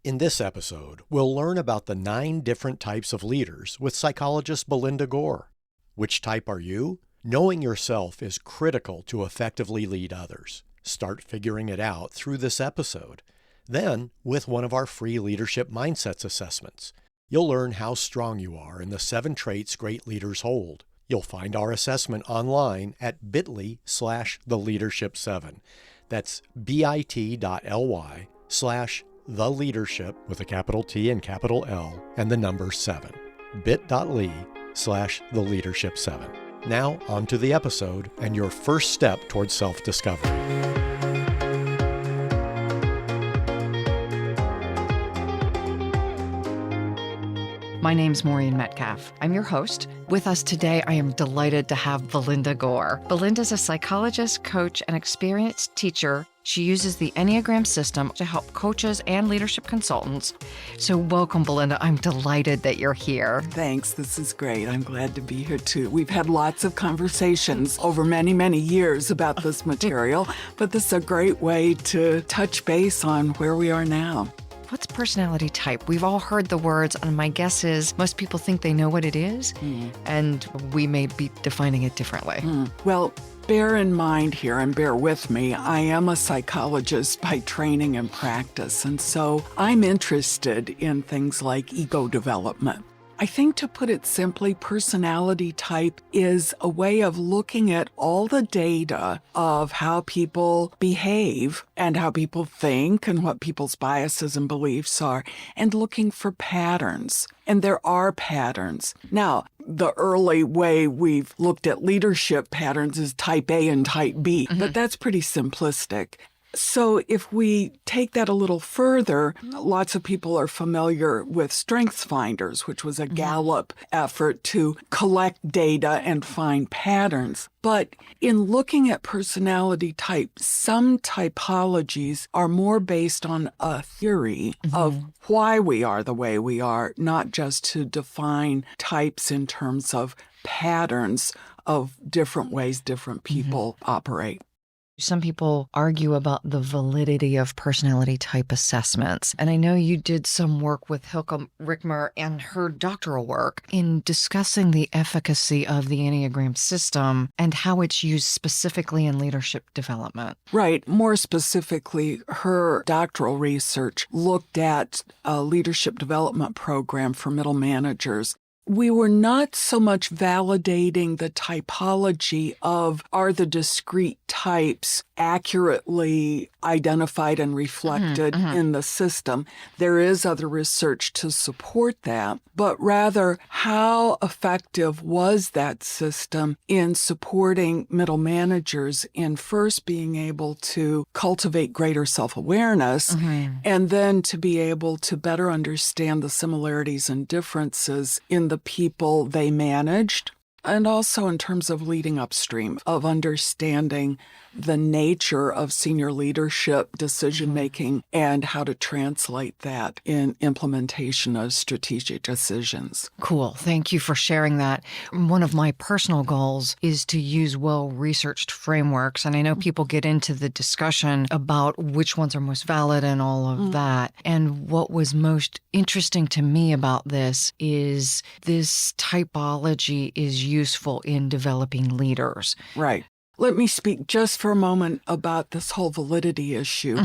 In this episode, we'll learn about the 9 different types of leaders with psychologist Belinda Gore. Which type are you? Knowing yourself is critical to effectively lead others. Start figuring it out through this episode. Then, with one of our free leadership mindsets assessments, you'll learn how strong you are in the 7 traits great leaders hold. You'll find our assessment online at bit.ly/theleadership7. That's bit.ly/theleadership with a capital T and capital L and the number 7. bit.ly/theleadership7. Now, on to the episode and your first step towards self-discovery. My name's Maureen Metcalf. I'm your host. With us today, I am delighted to have Belinda Gore. Belinda's a psychologist, coach, and experienced teacher. She uses the Enneagram system to help coaches and leadership consultants. So welcome, Belinda. I'm delighted that you're here. Thanks. This is great. I'm glad to be here, too. We've had lots of conversations over many, many years about this material, but this is a great way to touch base on where we are now. What's personality type? We've all heard the words, and my guess is most people think they know what it is, and we may be defining it differently. Well, bear in mind here, and bear with me, I am a psychologist by training and practice, and so I'm interested in things like ego development. I think, to put it simply, personality type is a way of looking at all the data of how people behave and how people think and what people's biases and beliefs are, and looking for patterns. And there are patterns. Now, the early way we've looked at leadership patterns is type A and type B, but that's pretty simplistic. So if we take that a little further, lots of people are familiar with Strengths Finders, which was a Gallup effort to collect data and find patterns. But in looking at personality type, some typologies are more based on a theory of why we are the way we are, not just to define types in terms of patterns of different ways different people operate. Some people argue about the validity of personality type assessments. And I know you did some work with Hilke Rickmer and her doctoral work in discussing the efficacy of the Enneagram system and how it's used specifically in leadership development. Right. More specifically, her doctoral research looked at a leadership development program for middle managers. We were not so much validating the typology of are the discrete types accurately identified and reflected in the system. There is other research to support that, but rather how effective was that system in supporting middle managers in first being able to cultivate greater self-awareness and then to be able to better understand the similarities and differences in the people they managed, and also in terms of leading upstream, of understanding the nature of senior leadership decision-making and how to translate that in implementation of strategic decisions. Cool. Thank you for sharing that. One of my personal goals is to use well-researched frameworks, and I know people get into the discussion about which ones are most valid and all of that. And what was most interesting to me about this is this typology is useful in developing leaders. Right. Let me speak just for a moment about this whole validity issue.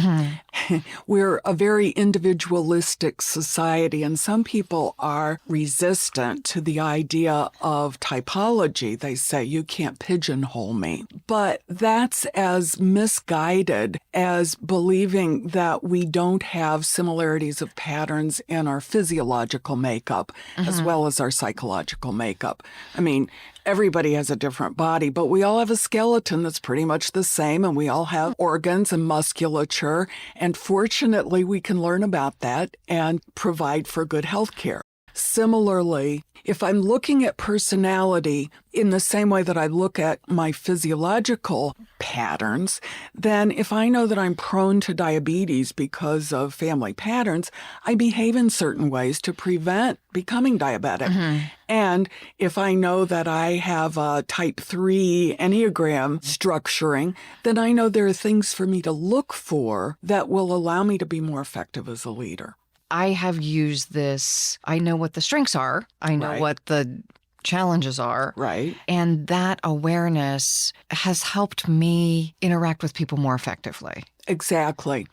We're a very individualistic society, and some people are resistant to the idea of typology. They say, you can't pigeonhole me. But that's as misguided as believing that we don't have similarities of patterns in our physiological makeup as well as our psychological makeup. I mean, everybody has a different body, but we all have a skeleton that's pretty much the same, and we all have organs and musculature. And fortunately, we can learn about that and provide for good health care. Similarly, if I'm looking at personality in the same way that I look at my physiological patterns, then if I know that I'm prone to diabetes because of family patterns, I behave in certain ways to prevent becoming diabetic. And if I know that I have a type 3 Enneagram structuring, then I know there are things for me to look for that will allow me to be more effective as a leader. I have used this. I know what the strengths are. I know Right. what the challenges are. Right. And that awareness has helped me interact with people more effectively. Exactly.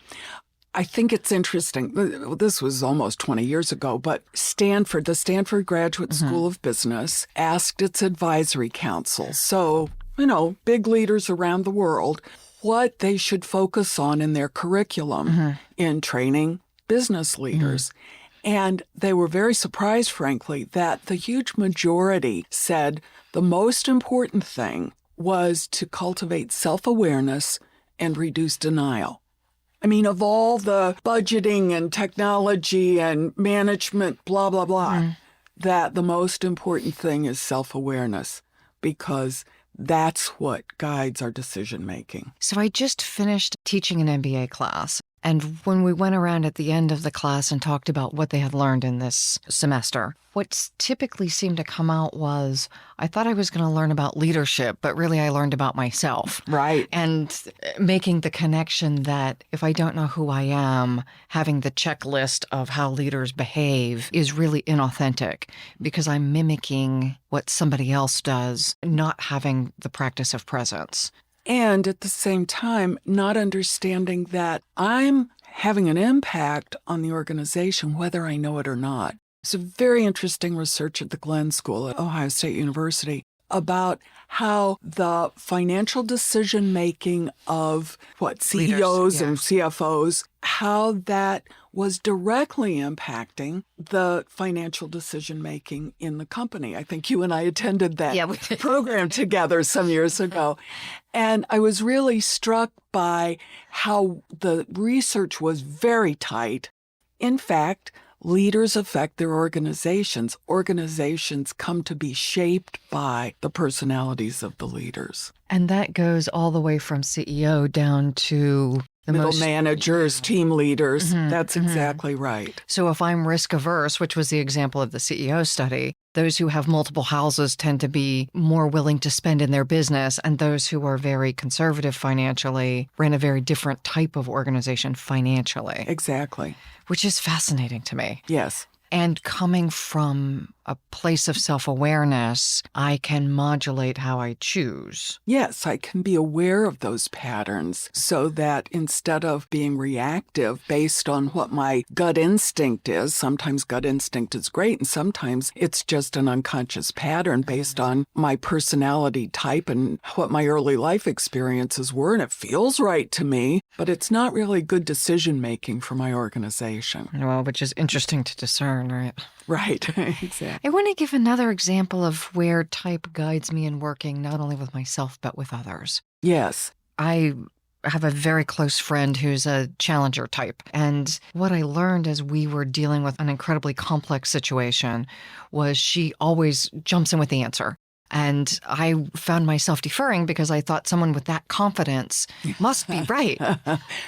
I think it's interesting. This was almost 20 years ago, but the Stanford Graduate School of Business asked its advisory council, so, big leaders around the world, what they should focus on in their curriculum in training business leaders. And they were very surprised, frankly, that the huge majority said the most important thing was to cultivate self-awareness and reduce denial. I mean, of all the budgeting and technology and management, blah, blah, blah, that the most important thing is self-awareness, because that's what guides our decision-making. So I just finished teaching an MBA class. And when we went around at the end of the class and talked about what they had learned in this semester, what typically seemed to come out was, I thought I was going to learn about leadership, but really I learned about myself. Right. And making the connection that if I don't know who I am, having the checklist of how leaders behave is really inauthentic because I'm mimicking what somebody else does, not having the practice of presence. And at the same time, not understanding that I'm having an impact on the organization, whether I know it or not. It's a very interesting research at the Glenn School at Ohio State University about how the financial decision-making of CEOs and CFOs, how that was directly impacting the financial decision-making in the company. I think you and I attended that program together some years ago. And I was really struck by how the research was very tight. In fact, leaders affect their organizations. Organizations come to be shaped by the personalities of the leaders. And that goes all the way from CEO down to the middle managers, team leaders. That's exactly right. So if I'm risk averse, which was the example of the CEO study, those who have multiple houses tend to be more willing to spend in their business, and those who are very conservative financially run a very different type of organization financially. Exactly. Which is fascinating to me. Yes. And coming from a place of self-awareness, I can modulate how I choose. Yes, I can be aware of those patterns so that instead of being reactive based on what my gut instinct is, sometimes gut instinct is great and sometimes it's just an unconscious pattern based on my personality type and what my early life experiences were, and it feels right to me, but it's not really good decision-making for my organization. Well, which is interesting to discern, right? Right, exactly. I want to give another example of where type guides me in working, not only with myself, but with others. Yes. I have a very close friend who's a challenger type. And what I learned as we were dealing with an incredibly complex situation was she always jumps in with the answer. And I found myself deferring because I thought someone with that confidence must be right.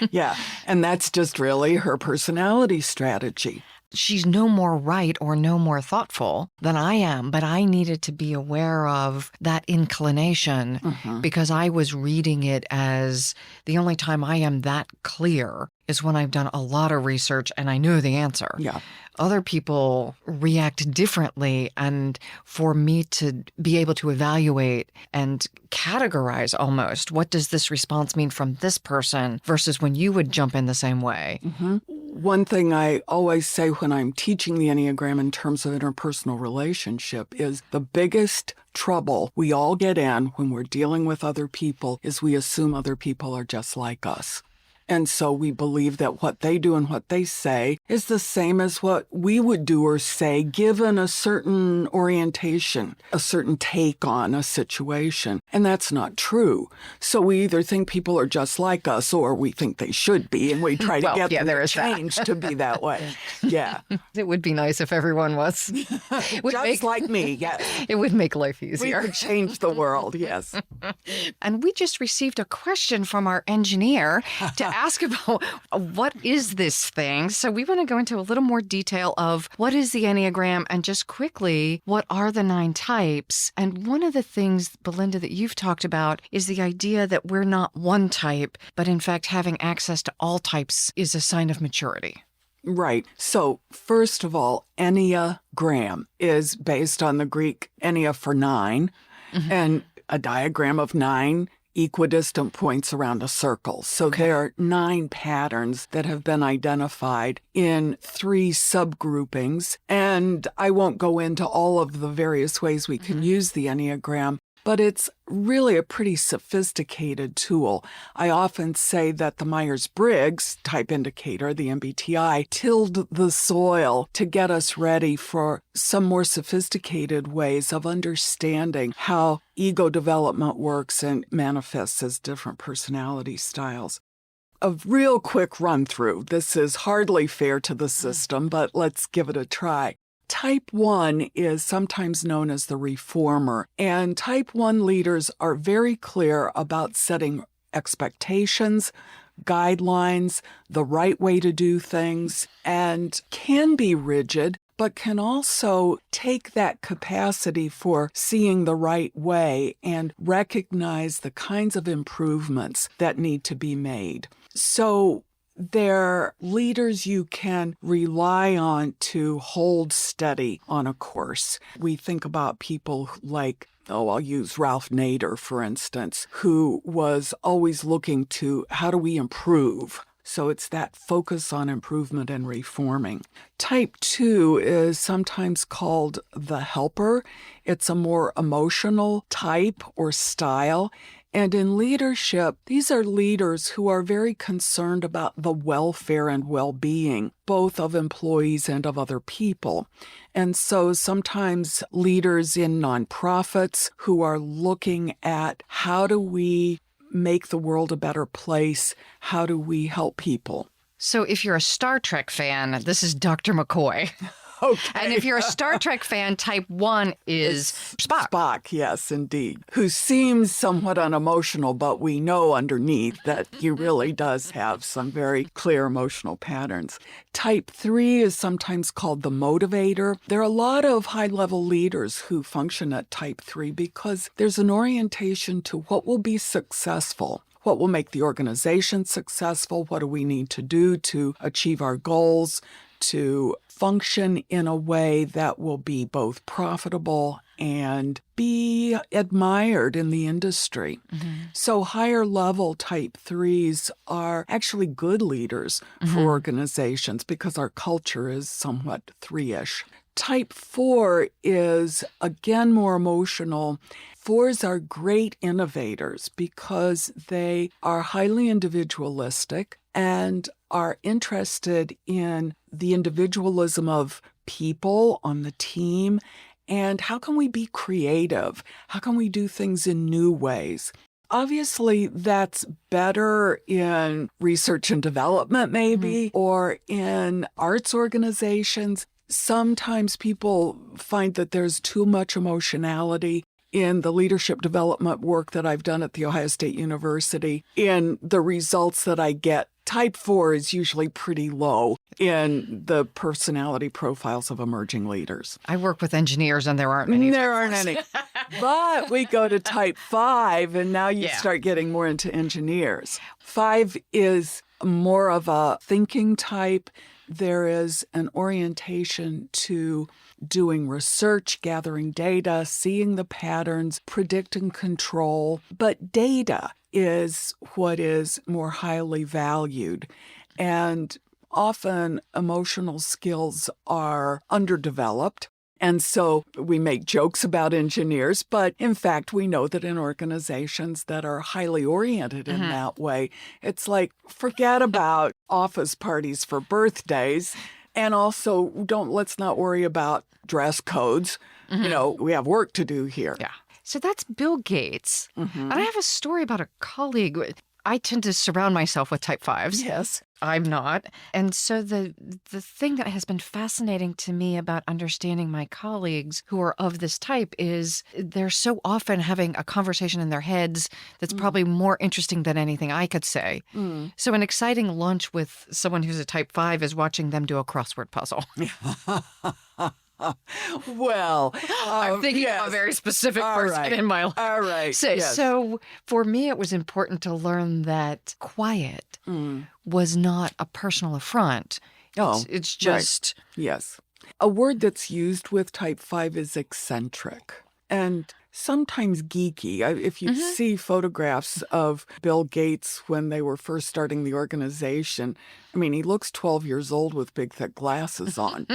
Yeah, and that's just really her personality strategy. She's no more right or no more thoughtful than I am, but I needed to be aware of that inclination because I was reading it as the only time I am that clear is when I've done a lot of research and I know the answer. Yeah. Other people react differently, and for me to be able to evaluate and categorize almost, what does this response mean from this person versus when you would jump in the same way? One thing I always say when I'm teaching the Enneagram in terms of interpersonal relationship is the biggest trouble we all get in when we're dealing with other people is we assume other people are just like us. And so we believe that what they do and what they say is the same as what we would do or say, given a certain orientation, a certain take on a situation. And that's not true. So we either think people are just like us or we think they should be, and we try to get them to change to be that way. Yeah. It would be nice if everyone was. Just like me, yes. It would make life easier. We could change the world, yes. And we just received a question from our engineer to ask about what is this thing. So we want to go into a little more detail of what is the Enneagram and just quickly, what are the 9 types? And one of the things, Belinda, that you've talked about is the idea that we're not one type, but in fact having access to all types is a sign of maturity. Right. So, first of all, Enneagram is based on the Greek Ennea for 9, and a diagram of 9 equidistant points around a circle. So there are 9 patterns that have been identified in 3 subgroupings. And I won't go into all of the various ways we can use the Enneagram, but it's really a pretty sophisticated tool. I often say that the Myers-Briggs type indicator, the MBTI, tilled the soil to get us ready for some more sophisticated ways of understanding how ego development works and manifests as different personality styles. A real quick run through. This is hardly fair to the system, but let's give it a try. Type 1 is sometimes known as the reformer, and Type 1 leaders are very clear about setting expectations, guidelines, the right way to do things, and can be rigid, but can also take that capacity for seeing the right way and recognize the kinds of improvements that need to be made. So they're leaders you can rely on to hold steady on a course. We think about people like, I'll use Ralph Nader, for instance, who was always looking to how do we improve? So it's that focus on improvement and reforming. Type 2 is sometimes called the helper. It's a more emotional type or style. And in leadership, these are leaders who are very concerned about the welfare and well-being, both of employees and of other people. And so sometimes leaders in nonprofits who are looking at how do we make the world a better place? How do we help people? So if you're a Star Trek fan, this is Dr. McCoy. Okay. And if you're a Star Trek fan, Type 1 is Spock. Spock, yes, indeed. Who seems somewhat unemotional, but we know underneath that he really does have some very clear emotional patterns. Type 3 is sometimes called the motivator. There are a lot of high-level leaders who function at Type 3 because there's an orientation to what will be successful. What will make the organization successful? What do we need to do to achieve our goals, to function in a way that will be both profitable and be admired in the industry? So higher level Type 3s are actually good leaders for organizations because our culture is somewhat 3-ish. Type 4 is, again, more emotional. 4s are great innovators because they are highly individualistic and are interested in the individualism of people on the team and how can we be creative? How can we do things in new ways? Obviously, that's better in research and development, maybe, or in arts organizations. Sometimes people find that there's too much emotionality in the leadership development work that I've done at The Ohio State University. In the results that I get, Type 4 is usually pretty low in the personality profiles of emerging leaders. I work with engineers and there aren't many. There aren't any. But we go to Type 5 and now you start getting more into engineers. 5 is more of a thinking type. There is an orientation to doing research, gathering data, seeing the patterns, predict and control. But data is what is more highly valued. And often emotional skills are underdeveloped. And so we make jokes about engineers, but in fact, we know that in organizations that are highly oriented in that way, it's like, forget about office parties for birthdays. And also, let's not worry about dress codes. You know, we have work to do here. Yeah. So that's Bill Gates. And I have a story about a colleague. I tend to surround myself with Type 5s. Yes. I'm not. And so the thing that has been fascinating to me about understanding my colleagues who are of this type is they're so often having a conversation in their heads that's probably more interesting than anything I could say. So an exciting lunch with someone who's a Type 5 is watching them do a crossword puzzle. Well, I'm thinking of a very specific person in my life. All right. So for me, it was important to learn that quiet was not a personal affront. Oh, It's just... right. Yes. A word that's used with type 5 is eccentric and sometimes geeky. If you see photographs of Bill Gates when they were first starting the organization, I mean, he looks 12 years old with big, thick glasses on,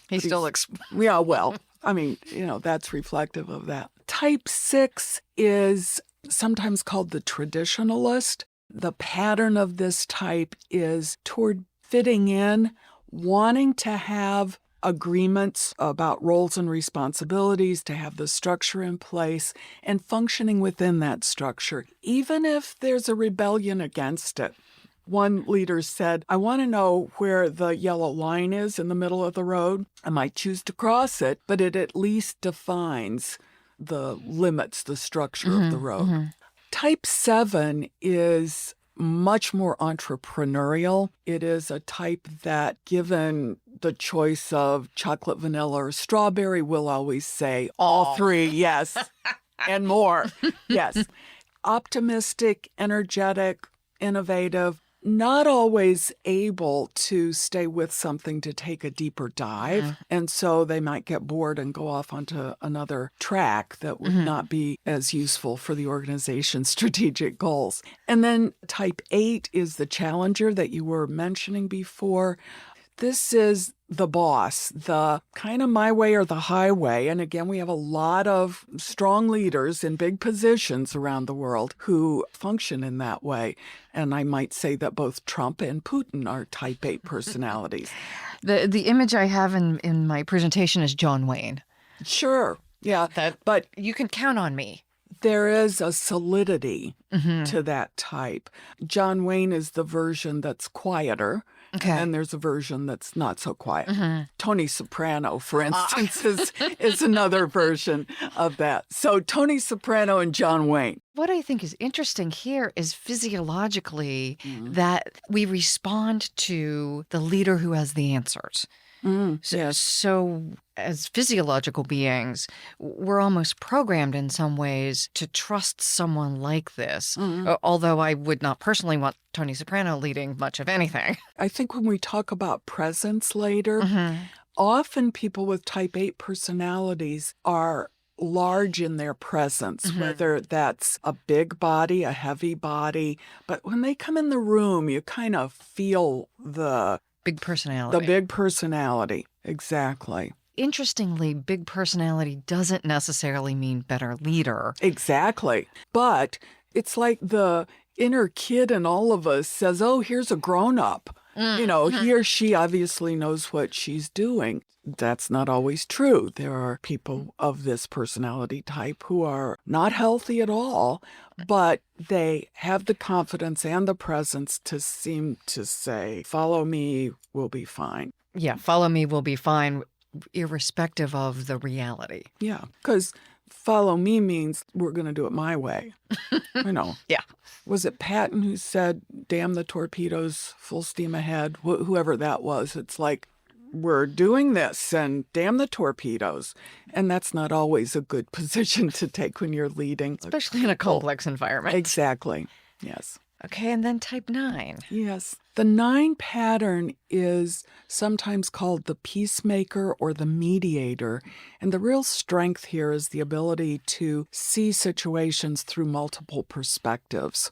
He still looks... Yeah, well, I mean, that's reflective of that. Type 6 is sometimes called the traditionalist. The pattern of this type is toward fitting in, wanting to have agreements about roles and responsibilities, to have the structure in place, and functioning within that structure, even if there's a rebellion against it. One leader said, I want to know where the yellow line is in the middle of the road. I might choose to cross it, but it at least defines the limits, the structure of the road. Type 7 is much more entrepreneurial. It is a type that, given the choice of chocolate, vanilla, or strawberry, will always say all three, yes, and more. Yes. Optimistic, energetic, innovative, not always able to stay with something to take a deeper dive. And so they might get bored and go off onto another track that would not be as useful for the organization's strategic goals. And then type 8 is the challenger that you were mentioning before. This is the boss, the kind of my way or the highway. And again, we have a lot of strong leaders in big positions around the world who function in that way. And I might say that both Trump and Putin are type 8 personalities. The image I have in my presentation is John Wayne. Sure. Yeah. But you can count on me. There is a solidity to that type. John Wayne is the version that's quieter. Okay. And there's a version that's not so quiet. Tony Soprano, for instance, is another version of that. So Tony Soprano and John Wayne. What I think is interesting here is physiologically that we respond to the leader who has the answers. So as physiological beings, we're almost programmed in some ways to trust someone like this, although I would not personally want Tony Soprano leading much of anything. I think when we talk about presence later, often people with type 8 personalities are large in their presence, whether that's a big body, a heavy body. But when they come in the room, you kind of feel the big personality. The big personality, exactly. Interestingly, big personality doesn't necessarily mean better leader. Exactly. But it's like the inner kid in all of us says, oh, here's a grown-up. He or she obviously knows what she's doing. That's not always true. There are people of this personality type who are not healthy at all, but they have the confidence and the presence to seem to say, follow me, we'll be fine. Yeah, follow me, we'll be fine, irrespective of the reality. Yeah, because follow me means we're going to do it my way. Yeah. Was it Patton who said, damn the torpedoes, full steam ahead? Whoever that was. It's like, we're doing this and damn the torpedoes. And that's not always a good position to take when you're leading. Especially in a complex environment. Exactly. Yes. Okay, and then type 9. Yes. The 9 pattern is sometimes called the peacemaker or the mediator. And the real strength here is the ability to see situations through multiple perspectives.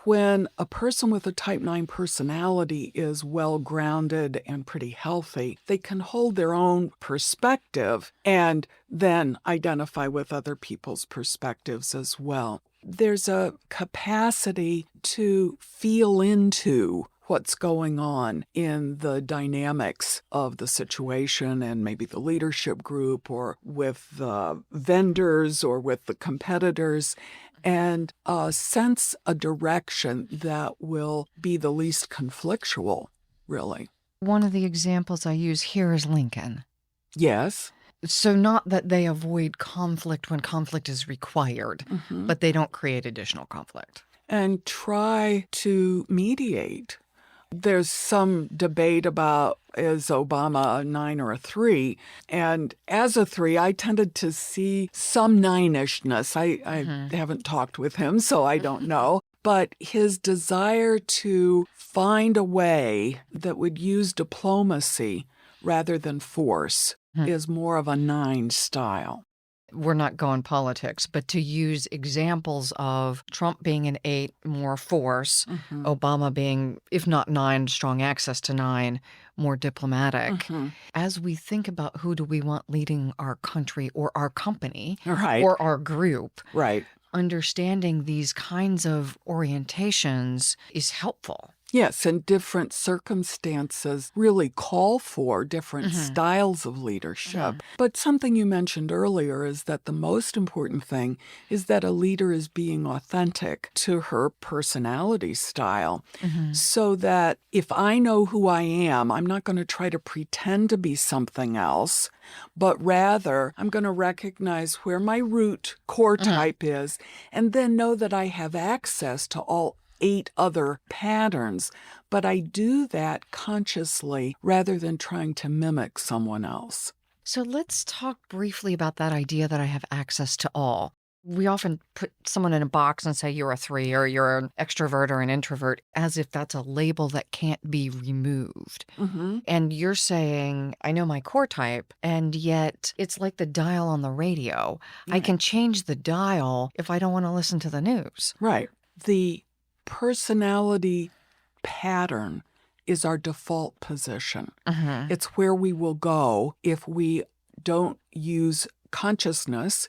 When a person with a type 9 personality is well-grounded and pretty healthy, they can hold their own perspective and then identify with other people's perspectives as well. There's a capacity to feel into what's going on in the dynamics of the situation and maybe the leadership group or with the vendors or with the competitors, and sense a direction that will be the least conflictual, really. One of the examples I use here is Lincoln. Yes. So not that they avoid conflict when conflict is required, but they don't create additional conflict. And try to mediate. There's some debate about, is Obama a 9 or a 3? And as a 3, I tended to see some 9-ishness. I haven't talked with him, so I don't know. but his desire to find a way that would use diplomacy rather than force is more of a 9 style. We're not going politics, but to use examples of Trump being an 8, more force, Obama being, if not 9, strong access to 9, more diplomatic. As we think about who do we want leading our country or our company or our group, understanding these kinds of orientations is helpful. Yes, and different circumstances really call for different styles of leadership. But something you mentioned earlier is that the most important thing is that a leader is being authentic to her personality style, so that if I know who I am, I'm not going to try to pretend to be something else, but rather I'm going to recognize where my root core type is, and then know that I have access to all 8 other patterns, but I do that consciously rather than trying to mimic someone else. So let's talk briefly about that idea that I have access to all. We often put someone in a box and say you're a 3 or you're an extrovert or an introvert, as if that's a label that can't be removed. And you're saying, I know my core type, and yet it's like the dial on the radio. I can change the dial if I don't want to listen to the news. Right. The personality pattern is our default position. It's where we will go if we don't use consciousness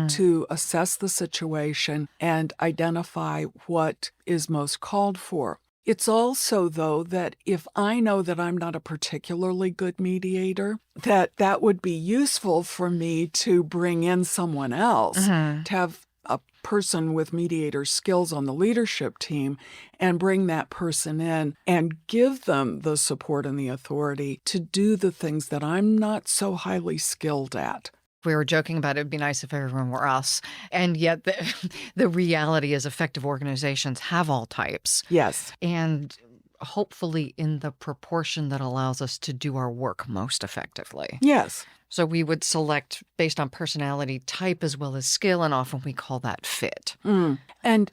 to assess the situation and identify what is most called for. It's also, though, that if I know that I'm not a particularly good mediator, that would be useful for me to bring in someone else, to have a person with mediator skills on the leadership team and bring that person in and give them the support and the authority to do the things that I'm not so highly skilled at. We were joking about it would be nice if everyone were us. And yet the reality is effective organizations have all types. Yes. And hopefully in the proportion that allows us to do our work most effectively. Yes. So we would select based on personality type as well as skill, and often we call that fit. And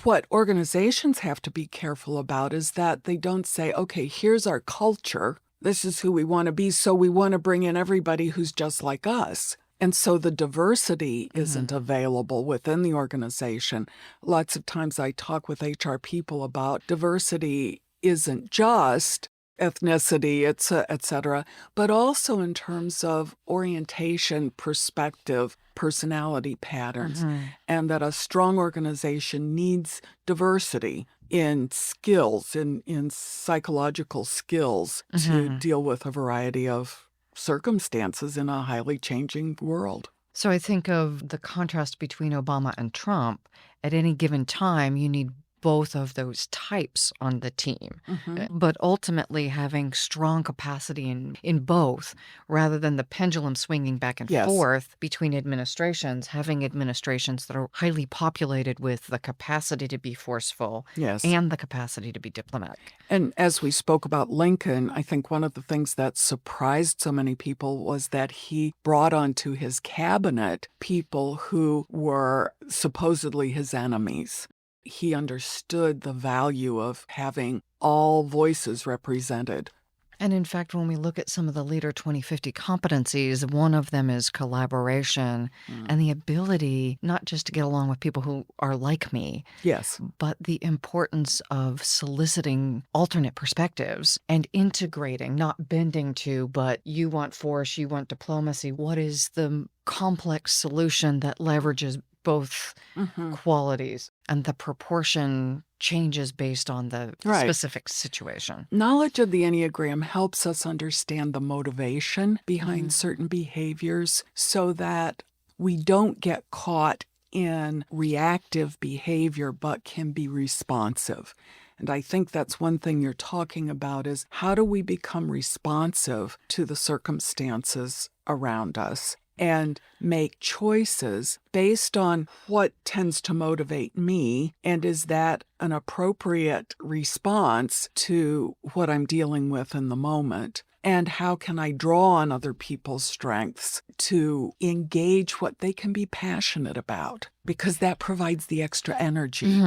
what organizations have to be careful about is that they don't say, okay, here's our culture. This is who we want to be, so we want to bring in everybody who's just like us. And so the diversity isn't available within the organization. Lots of times I talk with HR people about diversity isn't just ethnicity, et cetera, but also in terms of orientation, perspective, personality patterns, and that a strong organization needs diversity in skills, in psychological skills to deal with a variety of circumstances in a highly changing world. So I think of the contrast between Obama and Trump. At any given time, you need both of those types on the team, but ultimately having strong capacity in both, rather than the pendulum swinging back and forth between administrations, having administrations that are highly populated with the capacity to be forceful and the capacity to be diplomatic. And as we spoke about Lincoln, I think one of the things that surprised so many people was that he brought onto his cabinet people who were supposedly his enemies. He understood the value of having all voices represented. And in fact, when we look at some of the Leader 2050 competencies, one of them is collaboration and the ability not just to get along with people who are like me, but the importance of soliciting alternate perspectives and integrating, not bending to, but you want force, you want diplomacy. What is the complex solution that leverages both qualities, and the proportion changes based on the specific situation. Knowledge of the Enneagram helps us understand the motivation behind certain behaviors so that we don't get caught in reactive behavior but can be responsive. And I think that's one thing you're talking about is how do we become responsive to the circumstances around us and make choices based on what tends to motivate me, and is that an appropriate response to what I'm dealing with in the moment? And how can I draw on other people's strengths to engage what they can be passionate about? Because that provides the extra energy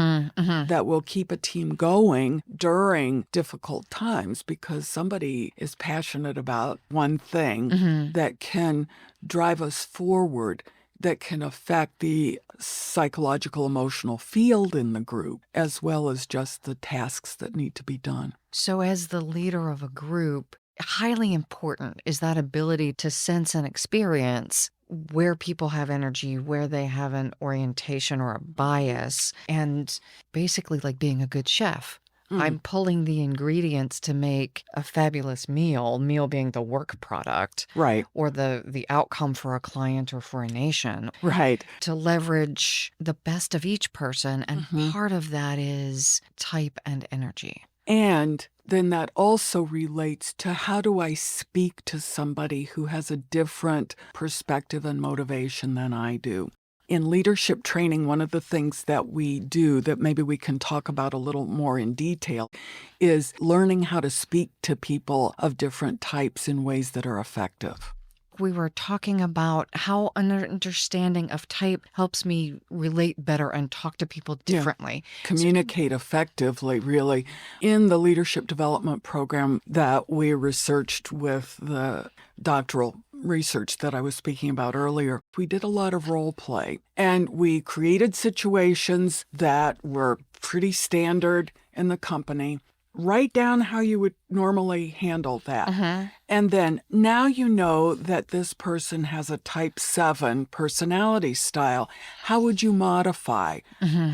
that will keep a team going during difficult times, because somebody is passionate about one thing that can drive us forward, that can affect the psychological emotional field in the group, as well as just the tasks that need to be done. So as the leader of a group, highly important is that ability to sense and experience where people have energy, where they have an orientation or a bias, and basically like being a good chef. I'm pulling the ingredients to make a fabulous meal being the work product, Right. or the outcome for a client or for a nation, Right. to leverage the best of each person. And part of that is type and energy. And then that also relates to, how do I speak to somebody who has a different perspective and motivation than I do? In leadership training, one of the things that we do that maybe we can talk about a little more in detail is learning how to speak to people of different types in ways that are effective. We were talking about how an understanding of type helps me relate better and talk to people differently. Communicate effectively, really. In the leadership development program that we researched with the doctoral research that I was speaking about earlier, we did a lot of role play, and we created situations that were pretty standard in the company. Write down how you would normally handle that. And then now you know that this person has a type 7 personality style. How would you modify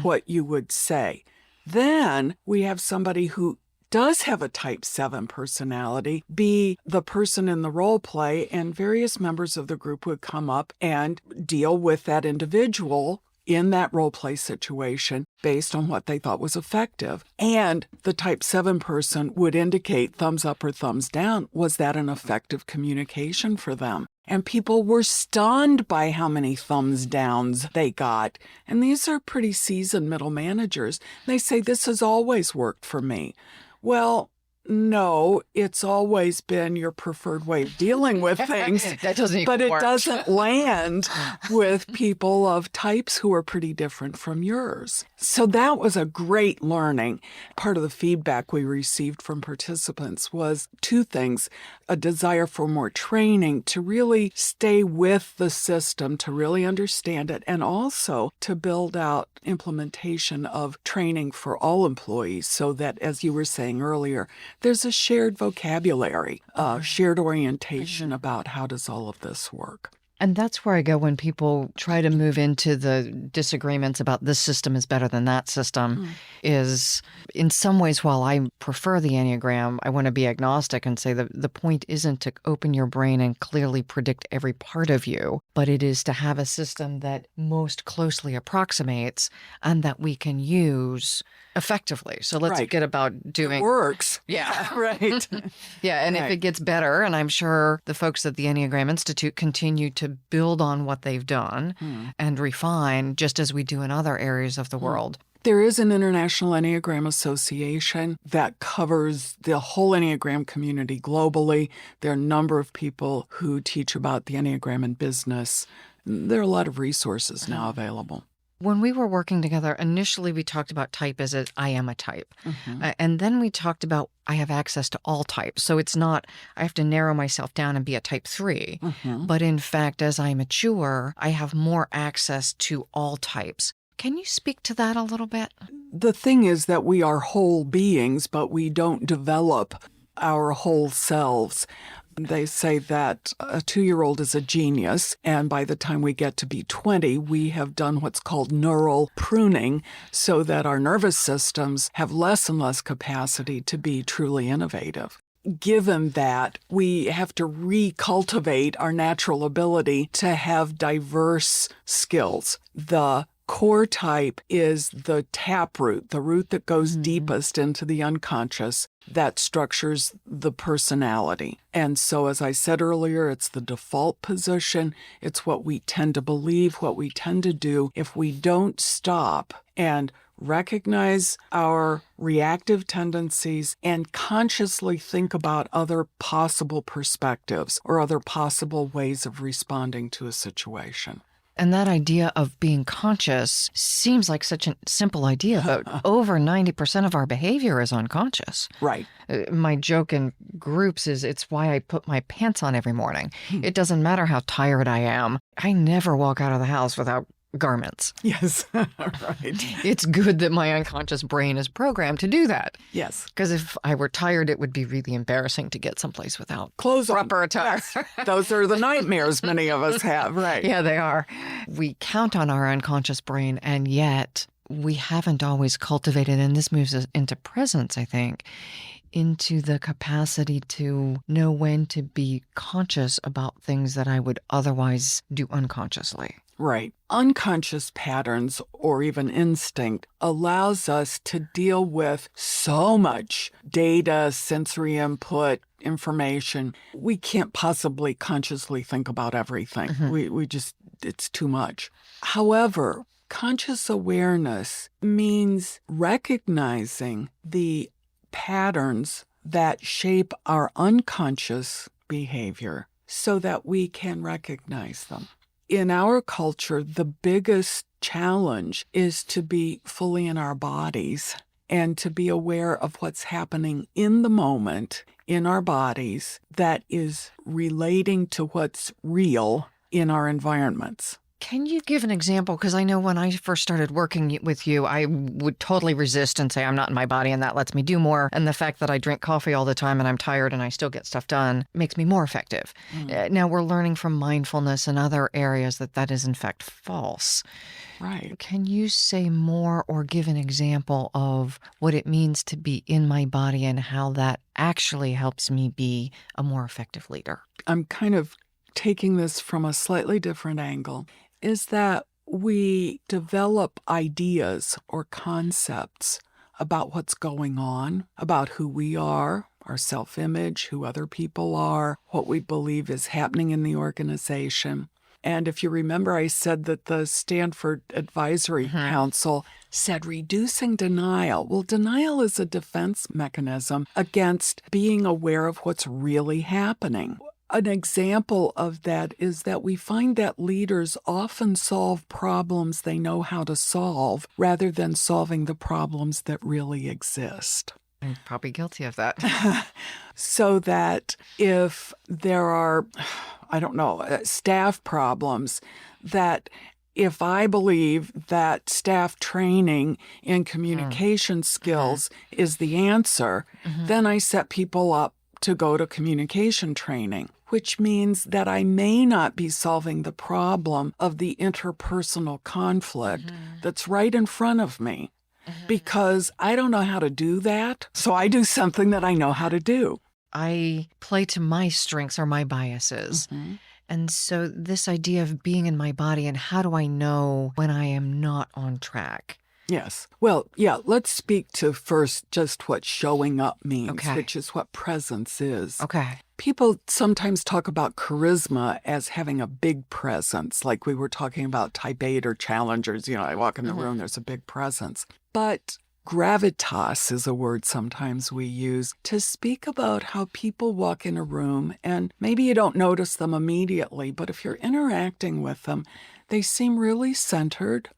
what you would say? Then we have somebody who does have a type 7 personality be the person in the role play, and various members of the group would come up and deal with that individual in that role play situation based on what they thought was effective. And the type 7 person would indicate thumbs up or thumbs down. Was that an effective communication for them? And people were stunned by how many thumbs downs they got. And these are pretty seasoned middle managers. They say, this has always worked for me. Well, no, it's always been your preferred way of dealing with things. That doesn't even But it work. doesn't land with people of types who are pretty different from yours. So that was a great learning. Part of the feedback we received from participants was two things: a desire for more training to really stay with the system, to really understand it, and also to build out implementation of training for all employees, so that, as you were saying earlier, there's a shared vocabulary, shared orientation about how does all of this work. And that's where I go when people try to move into the disagreements about this system is better than that system, is in some ways, while I prefer the Enneagram, I want to be agnostic and say that the point isn't to open your brain and clearly predict every part of you, but it is to have a system that most closely approximates and that we can use effectively. So let's get about doing... It works. Yeah. Right. Yeah, and if it gets better, and I'm sure the folks at the Enneagram Institute continue to build on what they've done and refine, just as we do in other areas of the world. There is an International Enneagram Association that covers the whole Enneagram community globally. There are a number of people who teach about the Enneagram in business. There are a lot of resources now available. When we were working together, initially we talked about type as I am a type. And then we talked about I have access to all types. So it's not I have to narrow myself down and be a type 3. But in fact, as I mature, I have more access to all types. Can you speak to that a little bit? The thing is that we are whole beings, but we don't develop our whole selves. They say that a 2-year-old is a genius, and by the time we get to be 20, we have done what's called neural pruning, so that our nervous systems have less and less capacity to be truly innovative. Given that, we have to recultivate our natural ability to have diverse skills. The core type is the taproot, the root that goes deepest into the unconscious, that structures the personality. And so, as I said earlier, it's the default position. It's what we tend to believe, what we tend to do. If we don't stop and recognize our reactive tendencies and consciously think about other possible perspectives or other possible ways of responding to a situation. And that idea of being conscious seems like such a simple idea, but over 90% of our behavior is unconscious. Right. My joke in groups is it's why I put my pants on every morning. It doesn't matter how tired I am. I never walk out of the house without garments. Yes, right. It's good that my unconscious brain is programmed to do that. Yes. Because if I were tired, it would be really embarrassing to get someplace without Clothes proper attire. Yes. Those are the nightmares many of us have, right? Yeah, they are. We count on our unconscious brain, and yet we haven't always cultivated, and this moves us into presence, I think, into the capacity to know when to be conscious about things that I would otherwise do unconsciously. Right. Unconscious patterns or even instinct allows us to deal with so much data, sensory input, information. We can't possibly consciously think about everything. We just, it's too much. However, conscious awareness means recognizing the patterns that shape our unconscious behavior so that we can recognize them. In our culture, the biggest challenge is to be fully in our bodies and to be aware of what's happening in the moment in our bodies that is relating to what's real in our environments. Can you give an example? Because I know when I first started working with you, I would totally resist and say I'm not in my body and that lets me do more. And the fact that I drink coffee all the time and I'm tired and I still get stuff done makes me more effective. Now we're learning from mindfulness and other areas that that is in fact false. Right. Can you say more or give an example of what it means to be in my body and how that actually helps me be a more effective leader? I'm kind of taking this from a slightly different angle. Is that we develop ideas or concepts about what's going on, about who we are, our self-image, who other people are, what we believe is happening in the organization. And if you remember, I said that the Stanford Advisory Council said reducing denial. Well, denial is a defense mechanism against being aware of what's really happening. An example of that is that we find that leaders often solve problems they know how to solve rather than solving the problems that really exist. I'm probably guilty of that. So that if there are, staff problems, that if I believe that staff training and communication skills is the answer, then I set people up to go to communication training, which means that I may not be solving the problem of the interpersonal conflict that's right in front of me because I don't know how to do that. So I do something that I know how to do. I play to my strengths or my biases. And so this idea of being in my body and how do I know when I am not on track? Yes. Well, yeah, let's speak to first just what showing up means, Okay. which is what presence is. Okay. People sometimes talk about charisma as having a big presence, like we were talking about type 8 or challengers. I walk in the room, there's a big presence. But gravitas is a word sometimes we use to speak about how people walk in a room and maybe you don't notice them immediately, but if you're interacting with them, they seem really centered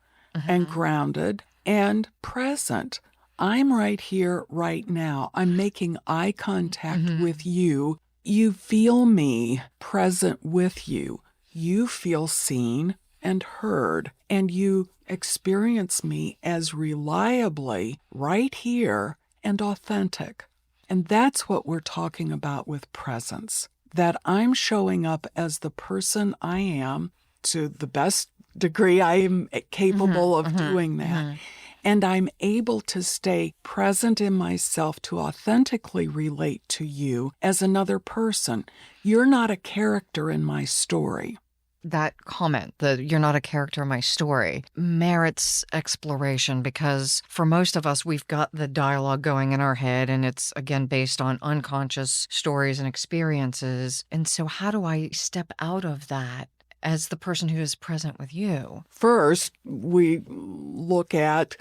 and grounded and present. I'm right here, right now. I'm making eye contact with you. You feel me present with you. You feel seen and heard, and you experience me as reliably right here and authentic. And that's what we're talking about with presence, that I'm showing up as the person I am to the best degree I am capable of doing that. And I'm able to stay present in myself to authentically relate to you as another person. You're not a character in my story. That comment, that you're not a character in my story, merits exploration because for most of us, we've got the dialogue going in our head and it's, again, based on unconscious stories and experiences. And so how do I step out of that as the person who is present with you? First, we look at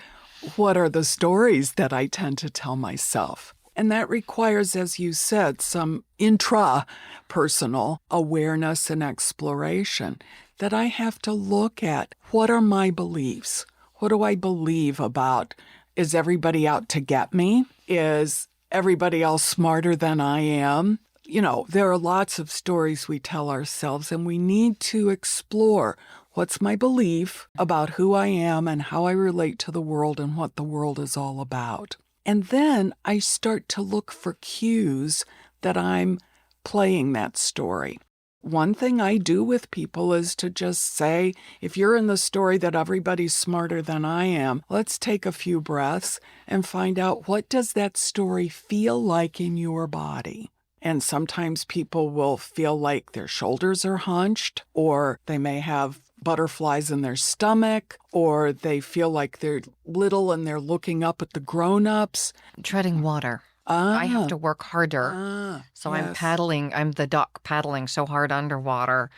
what are the stories that I tend to tell myself? And that requires, as you said, some intrapersonal awareness and exploration, that I have to look at what are my beliefs? What do I believe about, is everybody out to get me? Is everybody else smarter than I am? You know, there are lots of stories we tell ourselves, and we need to explore what's my belief about who I am and how I relate to the world and what the world is all about. And then I start to look for cues that I'm playing that story. One thing I do with people is to just say, if you're in the story that everybody's smarter than I am, let's take a few breaths and find out, what does that story feel like in your body? And sometimes people will feel like their shoulders are hunched, or they may have butterflies in their stomach, or they feel like they're little and they're looking up at the grown-ups. Treading water. I have to work harder. So yes. I'm paddling, I'm the duck paddling so hard underwater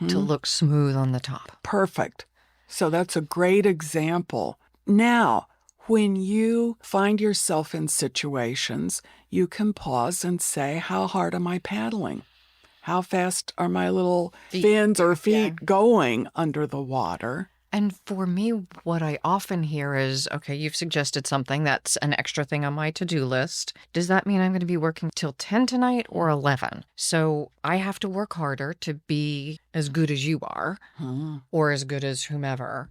to look smooth on the top. Perfect. So that's a great example. Now, when you find yourself in situations, you can pause and say, how hard am I paddling? How fast are my little fins or feet going under the water? And for me, what I often hear is, okay, you've suggested something that's an extra thing on my to-do list. Does that mean I'm going to be working till 10 tonight or 11? So I have to work harder to be as good as you are or as good as whomever.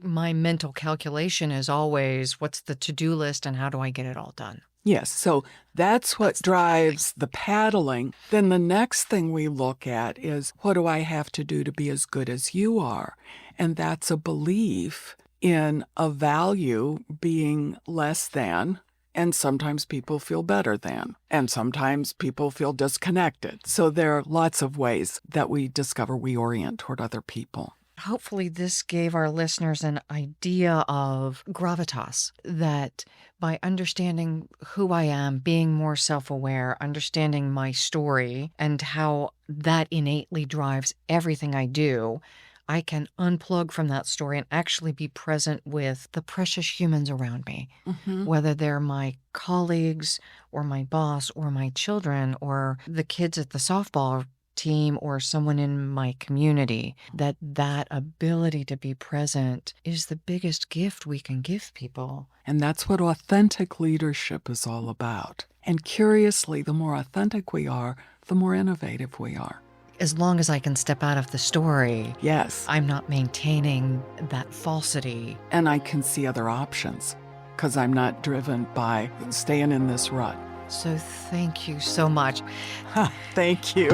My mental calculation is always, what's the to-do list and how do I get it all done? Yes, so that's what drives the paddling. Then the next thing we look at is, what do I have to do to be as good as you are? And that's a belief in a value being less than, and sometimes people feel better than, and sometimes people feel disconnected. So there are lots of ways that we discover we orient toward other people. Hopefully this gave our listeners an idea of gravitas, that by understanding who I am, being more self-aware, understanding my story and how that innately drives everything I do, I can unplug from that story and actually be present with the precious humans around me, whether they're my colleagues or my boss or my children or the kids at the softball team or someone in my community. That ability to be present is the biggest gift we can give people. And that's what authentic leadership is all about. And curiously, the more authentic we are, the more innovative we are. As long as I can step out of the story, yes, I'm not maintaining that falsity. And I can see other options because I'm not driven by staying in this rut. So thank you so much. Thank you.